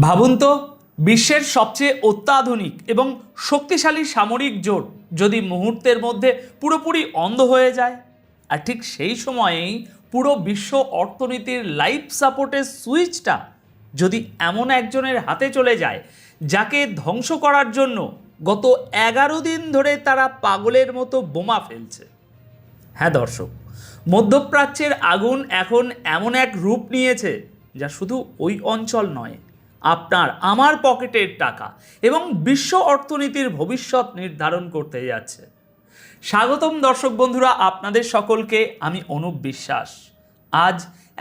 ভাবুন তো, বিশ্বের সবচেয়ে অত্যাধুনিক এবং শক্তিশালী সামরিক জোট যদি মুহূর্তের মধ্যে পুরোপুরি অন্ধ হয়ে যায়, আর ঠিক সেই সময়েই পুরো বিশ্ব অর্থনীতির লাইফ সাপোর্টের সুইচটা যদি এমন একজনের হাতে চলে যায় যাকে ধ্বংস করার জন্য গত 11 দিন ধরে তারা পাগলের মতো বোমা ফেলছে। হ্যাঁ দর্শক, মধ্যপ্রাচ্যের আগুন এখন এমন এক রূপ নিয়েছে যা শুধু ওই অঞ্চল নয়, আপনার আমার পকেটের টাকা এবং বিশ্ব অর্থনীতির ভবিষ্যৎ নির্ধারণ করতে যাচ্ছে। স্বাগতম দর্শক বন্ধুরা, আপনাদের সকলকে আমি অনুপ বিশ্বাস। আজ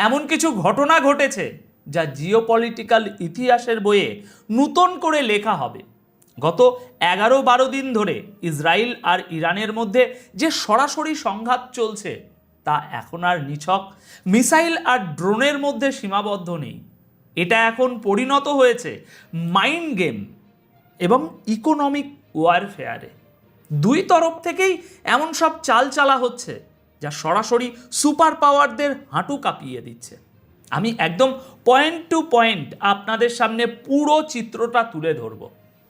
এমন কিছু ঘটনা ঘটেছে যা জিওপলিটিক্যাল ইতিহাসের বইয়ে নূতন করে লেখা হবে। গত 11-12 দিন ধরে ইসরায়েল আর ইরানের মধ্যে যে সরাসরি সংঘাত চলছে তা এখন আর নিছক মিসাইল আর ড্রোনের মধ্যে সীমাবদ্ধ নেই। এটা এখন পরিণত হয়েছে মাইন্ড গেম এবং ইকোনমিক ওয়ারফেয়ারে। দুই তরফ থেকেই এমন সব চাল চালা হচ্ছে যা সরাসরি সুপার পাওয়ারদের হাঁটু কাঁপিয়ে দিচ্ছে। আমি একদম পয়েন্ট টু পয়েন্ট আপনাদের সামনে পুরো চিত্রটা তুলে ধরব,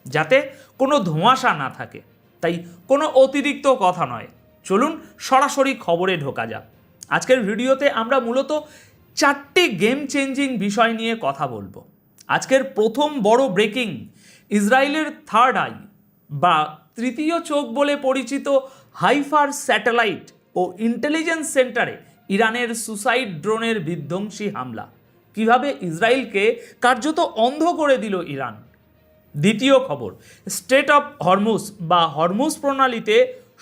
যাতে কোনো ধোঁয়াশা না থাকে। তাই কোনো অতিরিক্ত কথা নয়, চলুন সরাসরি খবরে ঢোকা যাক। আজকের ভিডিওতে আমরা মূলত 4টি গেম চেঞ্জিং বিষয় নিয়ে কথা বলবো। আজকের প্রথম বড় ব্রেকিং, ইসরায়েলের থার্ড আই বা তৃতীয় চোখ বলে পরিচিত হাইফার স্যাটেলাইট ও ইন্টেলিজেন্স সেন্টারে ইরানের সুসাইড ড্রোনের বিধ্বংসী হামলা কিভাবে ইসরায়েলকে কার্যত অন্ধ করে দিল ইরান। দ্বিতীয় খবর, স্ট্রেট অফ হরমুজ বা হরমুজ প্রণালীতে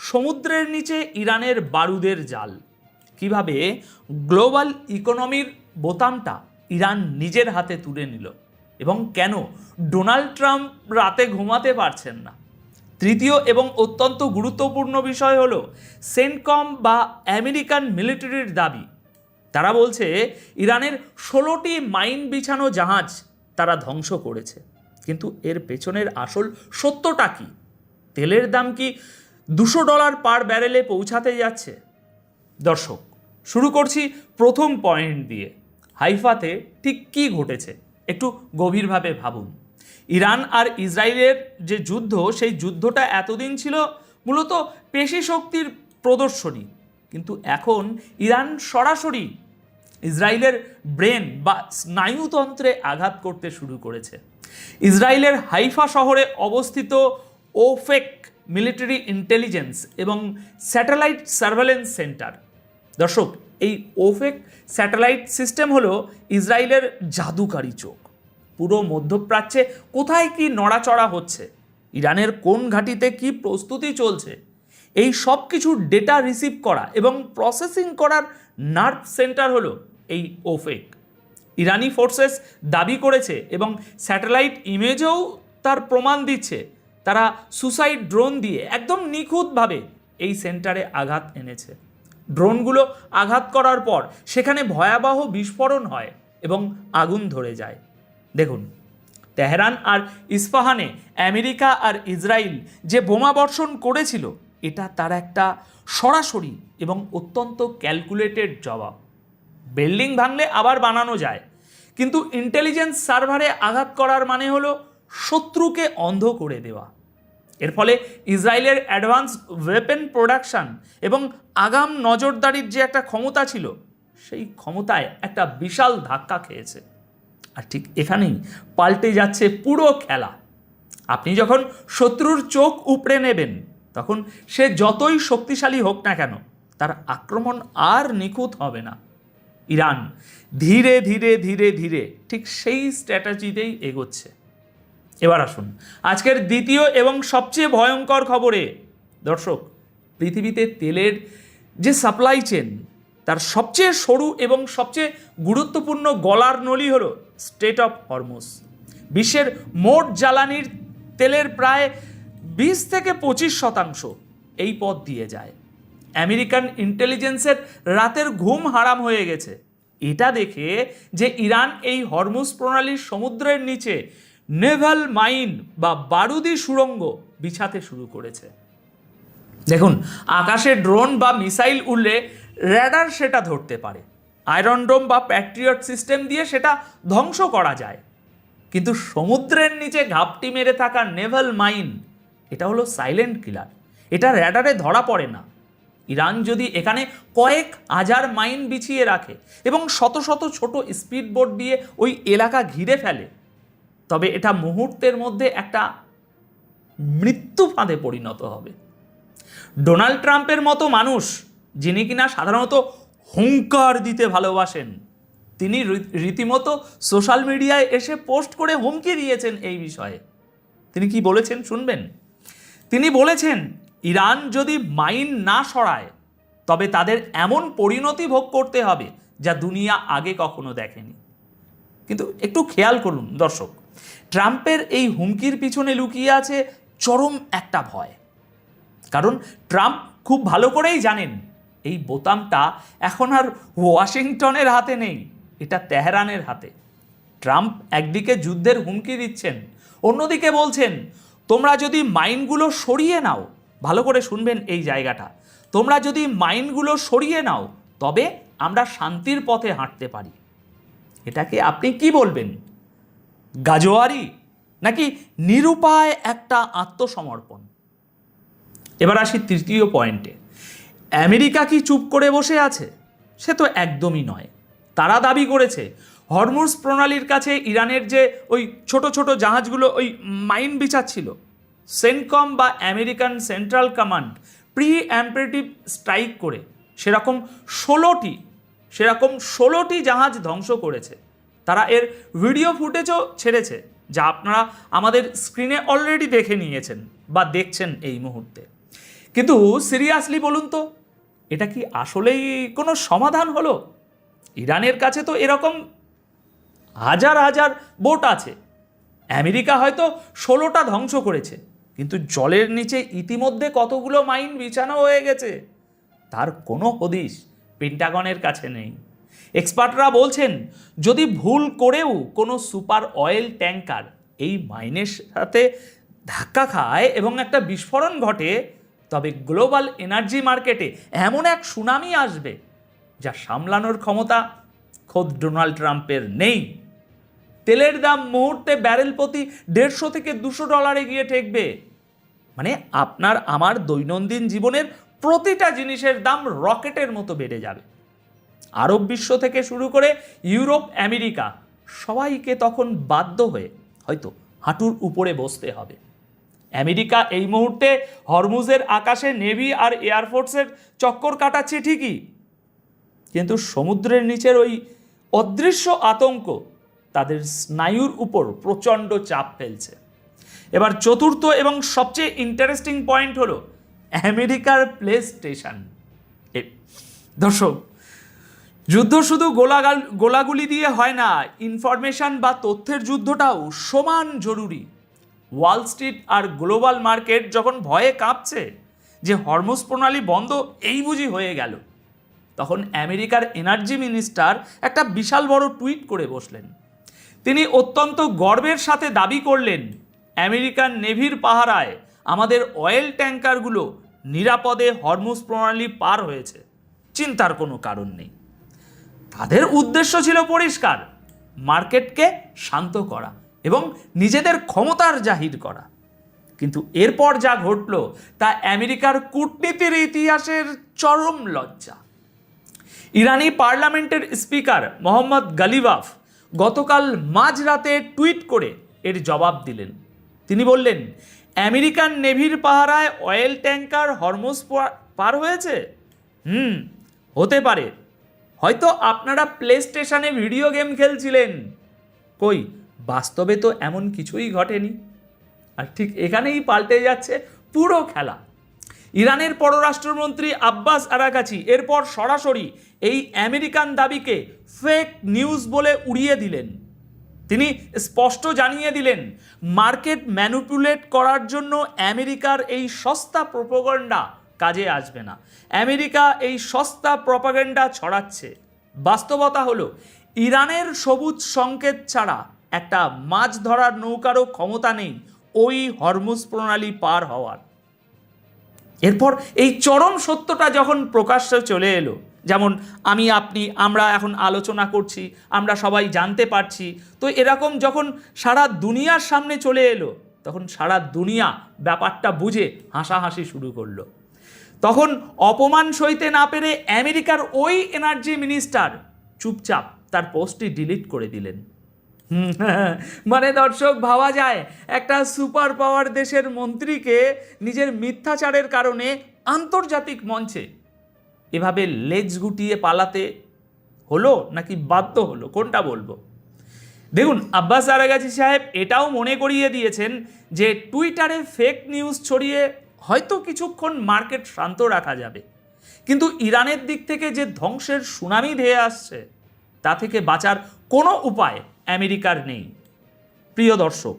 সমুদ্রের নিচে ইরানের বারুদের জাল, কিভাবে গ্লোবাল ইকোনমির বোতামটা ইরান নিজের হাতে তুলে নিল এবং কেন ডোনাল্ড ট্রাম্প রাতে ঘুমাতে পারছেন না। তৃতীয় এবং অত্যন্ত গুরুত্বপূর্ণ বিষয় হলো সেন্টকম বা আমেরিকান মিলিটারির দাবি। তারা বলছে ইরানের 16টি মাইন বিছানো জাহাজ তারা ধ্বংস করেছে, কিন্তু এর পেছনের আসল সত্যটা কি? তেলের দাম কি $200 পার ব্যারেলে পৌঁছাতে যাচ্ছে? দর্শক, শুরু করছি প্রথম পয়েন্ট দিয়ে। হাইফাতে ঠিক কী ঘটেছে একটু গভীরভাবে ভাবুন। ইরান আর ইসরায়েলের যে যুদ্ধ, সেই যুদ্ধটা এতদিন ছিল মূলত পেশি শক্তির প্রদর্শনী, কিন্তু এখন ইরান সরাসরি ইসরায়েলের ব্রেন বা স্নায়ুতন্ত্রে আঘাত করতে শুরু করেছে। ইসরায়েলের হাইফা শহরে অবস্থিত ওফেক মিলিটারি ইন্টেলিজেন্স এবং স্যাটেলাইট সার্ভেলেন্স সেন্টার। দর্শক, এই ওফেক স্যাটেলাইট সিস্টেম হলো ইসরায়েলের জাদুকারী চোখ। পুরো মধ্যপ্রাচ্যে কোথায় কি নড়াচড়া হচ্ছে, ইরানের কোন ঘাঁটিতে কি প্রস্তুতি চলছে, এই সব কিছু ডেটা রিসিভ করা এবং প্রসেসিং করার নার্ভ সেন্টার হলো এই ওফেক। ইরানি ফোর্সেস দাবি করেছে এবং স্যাটেলাইট ইমেজেও তার প্রমাণ দিচ্ছে, তারা সুসাইড ড্রোন দিয়ে একদম নিখুঁতভাবে এই সেন্টারে আঘাত এনেছে। ড্রোনগুলো আঘাত করার পর সেখানে ভয়াবহ বিস্ফোরণ হয় এবং আগুন ধরে যায়। দেখুন, তেহরান আর ইস্পাহানে আমেরিকা আর ইসরায়েল যে বোমা বর্ষণ করেছিল, এটা তার একটা সরাসরি এবং অত্যন্ত ক্যালকুলেটেড জবাব। বিল্ডিং ভাঙলে আবার বানানো যায়, কিন্তু ইন্টেলিজেন্স সার্ভারে আঘাত করার মানে হলো শত্রুকে অন্ধ করে দেওয়া। এর ফলে ইসরায়েলের অ্যাডভান্স ওয়েপেন প্রোডাকশন এবং আগাম নজরদারির যে একটা ক্ষমতা ছিল, সেই ক্ষমতায় একটা বিশাল ধাক্কা খেয়েছে। আর ঠিক এখানেই পাল্টে যাচ্ছে পুরো খেলা। আপনি যখন শত্রুর চোখ উপড়ে নেবেন, তখন সে যতই শক্তিশালী হোক না কেন, তার আক্রমণ আর নিখুঁত হবে না। ইরান ধীরে ধীরে ধীরে ধীরে ঠিক সেই স্ট্র্যাটেজিতেই এগোচ্ছে। এবার আসুন আজকের দ্বিতীয় এবং সবচেয়ে ভয়ঙ্কর খবরে। দর্শক, পৃথিবীতে তেলের যে সাপ্লাই চেন, তার সবচেয়ে সরু এবং সবচেয়ে গুরুত্বপূর্ণ গলার নলি হলো স্ট্রেট অফ হরমুজ। বিশ্বের মোট জ্বালানির তেলের প্রায় 20-25% এই পথ দিয়ে যায়। আমেরিকান ইন্টেলিজেন্সের রাতের ঘুম হারাম হয়ে গেছে এটা দেখে যে ইরান এই হরমুজ প্রণালীর সমুদ্রের নিচে নেভাল মাইন বা বারুদি সুড়ঙ্গ বিছাতে শুরু করেছে। দেখুন, আকাশে ড্রোন বা মিসাইল উড়লে র্যাডার সেটা ধরতে পারে, আয়রন ডোম বা প্যাট্রিয়ট সিস্টেম দিয়ে সেটা ধ্বংস করা যায়, কিন্তু সমুদ্রের নিচে ঘাপটি মেরে থাকা নেভাল মাইন, এটা হলো সাইলেন্ট কিলার। এটা র্যাডারে ধরা পড়ে না। ইরান যদি এখানে কয়েক হাজার মাইন বিছিয়ে রাখে এবং শত শত ছোট স্পিড বোট দিয়ে ওই এলাকা ঘিরে ফেলে, তবে এটা মুহূর্তের মধ্যে একটা মৃত্যু ফাঁদে পরিণত হবে। ডোনাল্ড ট্রাম্পের মতো মানুষ, যিনি কিনা সাধারণত হুঙ্কার দিতে ভালোবাসেন, তিনি রীতিমতো সোশ্যাল মিডিয়ায় এসে পোস্ট করে হুমকি দিয়েছেন এই বিষয়ে। তিনি কি বলেছেন শুনবেন? তিনি বলেছেন, ইরান যদি মাইন না সরায় তবে তাদের এমন পরিণতি ভোগ করতে হবে যা দুনিয়া আগে কখনো দেখেনি। কিন্তু একটু খেয়াল করুন দর্শক, ট্রাম্পের এই হুমকির পিছনে লুকিয়ে আছে চরম একটা ভয়। কারণ ট্রাম্প খুব ভালো করেই জানেন এই বোতামটা এখন আর ওয়াশিংটনের হাতে নেই, এটা তেহরানের হাতে। ট্রাম্প একদিকে যুদ্ধের হুমকি দিচ্ছেন, অন্যদিকে বলছেন তোমরা যদি মাইনগুলো সরিয়ে নাও, ভালো করে শুনবেন এই জায়গাটা, তোমরা যদি মাইনগুলো সরিয়ে নাও তবে আমরা শান্তির পথে হাঁটতে পারি। এটাকে আপনি কি বলবেন? গাজোয়ারি নাকি নিরুপায় একটা আত্মসমর্পণ? এবার আসি তৃতীয় পয়েন্টে। আমেরিকা কি চুপ করে বসে আছে? সে তো একদমই নয়। তারা দাবি করেছে হরমুজ প্রণালীর কাছে ইরানের যে ওই ছোট ছোট জাহাজগুলো ওই মাইন বিছাচ্ছিল, সেনকম বা American central command preemptive strike করে সেরকম 16টি জাহাজ ধ্বংস করেছে। তারা এর ভিডিও ফুটেজও ছেড়েছে, যা আপনারা আমাদের স্ক্রিনে অলরেডি দেখে নিয়েছেন বা দেখছেন এই মুহূর্তে। কিন্তু সিরিয়াসলি বলুন তো, এটা কি আসলেই কোনো সমাধান হলো? ইরানের কাছে তো এরকম হাজার হাজার বোট আছে। আমেরিকা হয়তো 16টা ধ্বংস করেছে, কিন্তু জলের নিচে ইতিমধ্যে কতগুলো মাইন বিছানো হয়ে গেছে তার কোনো হদিশ পেন্টাগনের কাছে নেই। এক্সপার্টরা বলছেন যদি ভুল করেও কোনো সুপার অয়েল ট্যাঙ্কার এই মাইনের সাথে ধাক্কা খায় এবং একটা বিস্ফোরণ ঘটে, তবে গ্লোবাল এনার্জি মার্কেটে এমন এক সুনামি আসবে যা সামলানোর ক্ষমতা খোদ ডোনাল্ড ট্রাম্পের নেই। তেলের দাম মুহূর্তে ব্যারেল প্রতি $150 থেকে $200 গিয়ে ঠেকবে। মানে আপনার আমার দৈনন্দিন জীবনের প্রতিটা জিনিসের দাম রকেটের মতো বেড়ে যাবে। আরব বিশ্ব থেকে শুরু করে ইউরোপ, আমেরিকা সবাইকে তখন বাধ্য হয়ে হয়তো হাঁটুর উপরে বসতে হবে। আমেরিকা এই মুহূর্তে হরমুজের আকাশে নেভি আর এয়ারফোর্সের চক্কর কাটাচ্ছে ঠিকই, কিন্তু সমুদ্রের নিচের ওই অদৃশ্য আতঙ্ক তাদের স্নায়ুর উপর প্রচণ্ড চাপ ফেলছে। এবার চতুর্থ এবং সবচেয়ে ইন্টারেস্টিং পয়েন্ট হলো আমেরিকার প্লে স্টেশন। দর্শক, যুদ্ধ শুধু গোলাগুলি দিয়ে হয় না, ইনফরমেশন বা তথ্যের যুদ্ধটাও সমান জরুরি। ওয়াল স্ট্রিট আর গ্লোবাল মার্কেট যখন ভয়ে কাঁপছে যে হরমুজ প্রণালী বন্ধ এই বুঝি হয়ে গেল, তখন আমেরিকার এনার্জি মিনিস্টার একটা বিশাল বড় টুইট করে বসলেন। তিনি অত্যন্ত গর্বের সাথে দাবি করলেন, আমেরিকান নেভির পাহারায় আমাদের অয়েল ট্যাঙ্কারগুলো নিরাপদে হরমুজ প্রণালী পার হয়েছে, চিন্তার কোনো কারণ নেই। তাদের উদ্দেশ্য ছিল পরিষ্কার, মার্কেটকে শান্ত করা এবং নিজেদের ক্ষমতার জাহির করা। কিন্তু এরপর যা ঘটল তা আমেরিকার কূটনীতির ইতিহাসের চরম লজ্জা। ইরানি পার্লামেন্টের স্পিকার মোহাম্মদ গালিবাফ গতকাল মাঝরাতে টুইট করে এর জবাব দিলেন। তিনি বললেন, আমেরিকান নেভির পাহারায় অয়েল ট্যাঙ্কার হরমুজ পার হয়েছে। হতে পারে, হয়তো আপনারা প্লে স্টেশনে ভিডিও গেম খেলছিলেন। কই, বাস্তবে তো এমন কিছুই ঘটেনি। আর ঠিক এখানেই পাল্টে যাচ্ছে পুরো খেলা। ইরানের পররাষ্ট্রমন্ত্রী আব্বাস আরাগাচি এরপর সরাসরি এই আমেরিকান দাবিকে ফেক নিউজ বলে উড়িয়ে দিলেন। তিনি স্পষ্ট জানিয়ে দিলেন, মার্কেট ম্যানিপুলেট করার জন্য আমেরিকার এই সস্তা প্রোপাগান্ডা কাজে আসবে না। আমেরিকা এই সস্তা প্রপাগান্ডা ছড়াচ্ছে। বাস্তবতা হলো ইরানের সবুজ সংকেত ছাড়া একটা মাছ ধরার নৌকারও ক্ষমতা নেই ওই হরমুজ প্রণালী পার হওয়ার। এরপর এই চরম সত্যটা যখন প্রকাশ্যে চলে এলো, যেমন আমি আপনি আমরা এখন আলোচনা করছি, আমরা সবাই জানতে পারছি। তো এরকম যখন সারা দুনিয়ার সামনে চলে এলো, তখন সারা দুনিয়া ব্যাপারটা বুঝে হাসাহাসি শুরু করলো। তখন অপমান সইতে না পেরে আমেরিকার ওই এনার্জি মিনিস্টার চুপচাপ তার পোস্টটি ডিলিট করে দিলেন। মানে দর্শক, ভাবা যায় একটা সুপার পাওয়ার দেশের মন্ত্রীকে নিজের মিথ্যাচারের কারণে আন্তর্জাতিক মঞ্চে এভাবে লেজ গুটিয়ে পালাতে হলো নাকি বাধ্য হলো, কোনটা বলবো? দেখুন, আব্বাস আরাগাচি সাহেব এটাও মনে করিয়ে দিয়েছেন যে টুইটারে ফেক নিউজ ছড়িয়ে হয়তো কিছুক্ষণ মার্কেট শান্ত রাখা যাবে, কিন্তু ইরানের দিক থেকে যে ধ্বংসের সুনামি ধেয়ে আসছে তা থেকে বাঁচার কোনো উপায় আমেরিকার নেই। প্রিয় দর্শক,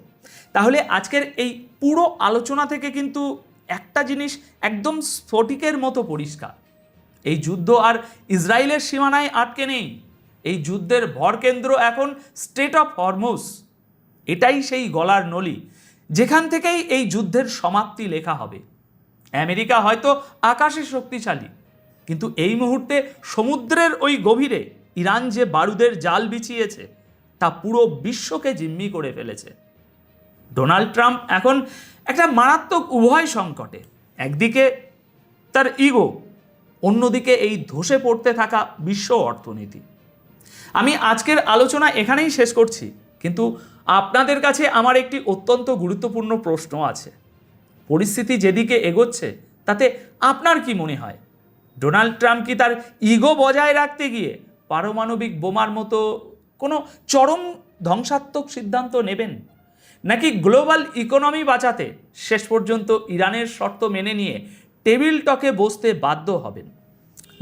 তাহলে আজকের এই পুরো আলোচনা থেকে কিন্তু একটা জিনিস একদম স্ফটিকের মতো পরিষ্কার, এই যুদ্ধ আর ইসরায়েলের সীমানায় আটকে নেই। এই যুদ্ধের ভরকেন্দ্র এখন স্ট্রেট অফ হরমুজ। এটাই সেই গলার নলি যেখান থেকেই এই যুদ্ধের সমাপ্তি লেখা হবে। আমেরিকা হয়তো আকাশে শক্তিশালী, কিন্তু এই মুহূর্তে সমুদ্রের ওই গভীরে ইরান যে বারুদের জাল বিছিয়েছে তা পুরো বিশ্বকে জিম্মি করে ফেলেছে। ডোনাল্ড ট্রাম্প এখন একটা মারাত্মক উভয় সংকটে, একদিকে তার ইগো, অন্যদিকে এই ধসে পড়তে থাকা বিশ্ব অর্থনীতি। আমি আজকের আলোচনা এখানেই শেষ করছি, কিন্তু আপনাদের কাছে আমার একটি অত্যন্ত গুরুত্বপূর্ণ প্রশ্ন আছে। পরিস্থিতি যেদিকে এগোচ্ছে তাতে আপনার কি মনে হয়? ডোনাল্ড ট্রাম্প কি তার ইগো বজায় রাখতে গিয়ে পারমাণবিক বোমার মতো কোনো চরম ধ্বংসাত্মক সিদ্ধান্ত নেবেন, নাকি গ্লোবাল ইকোনমি বাঁচাতে শেষ পর্যন্ত ইরানের শর্ত মেনে নিয়ে টেবিল টকে বসতে বাধ্য হবেন?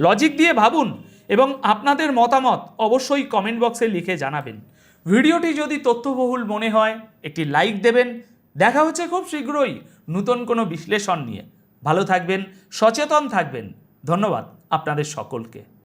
লজিক দিয়ে ভাবুন এবং আপনাদের মতামত অবশ্যই কমেন্ট বক্সে লিখে জানাবেন। ভিডিওটি যদি তথ্যবহুল মনে হয় একটি লাইক দেবেন। দেখা হচ্ছে খুব শীঘ্রই নতুন কোনো বিশ্লেষণ নিয়ে। ভালো থাকবেন, সচেতন থাকবেন। ধন্যবাদ আপনাদের সকলকে।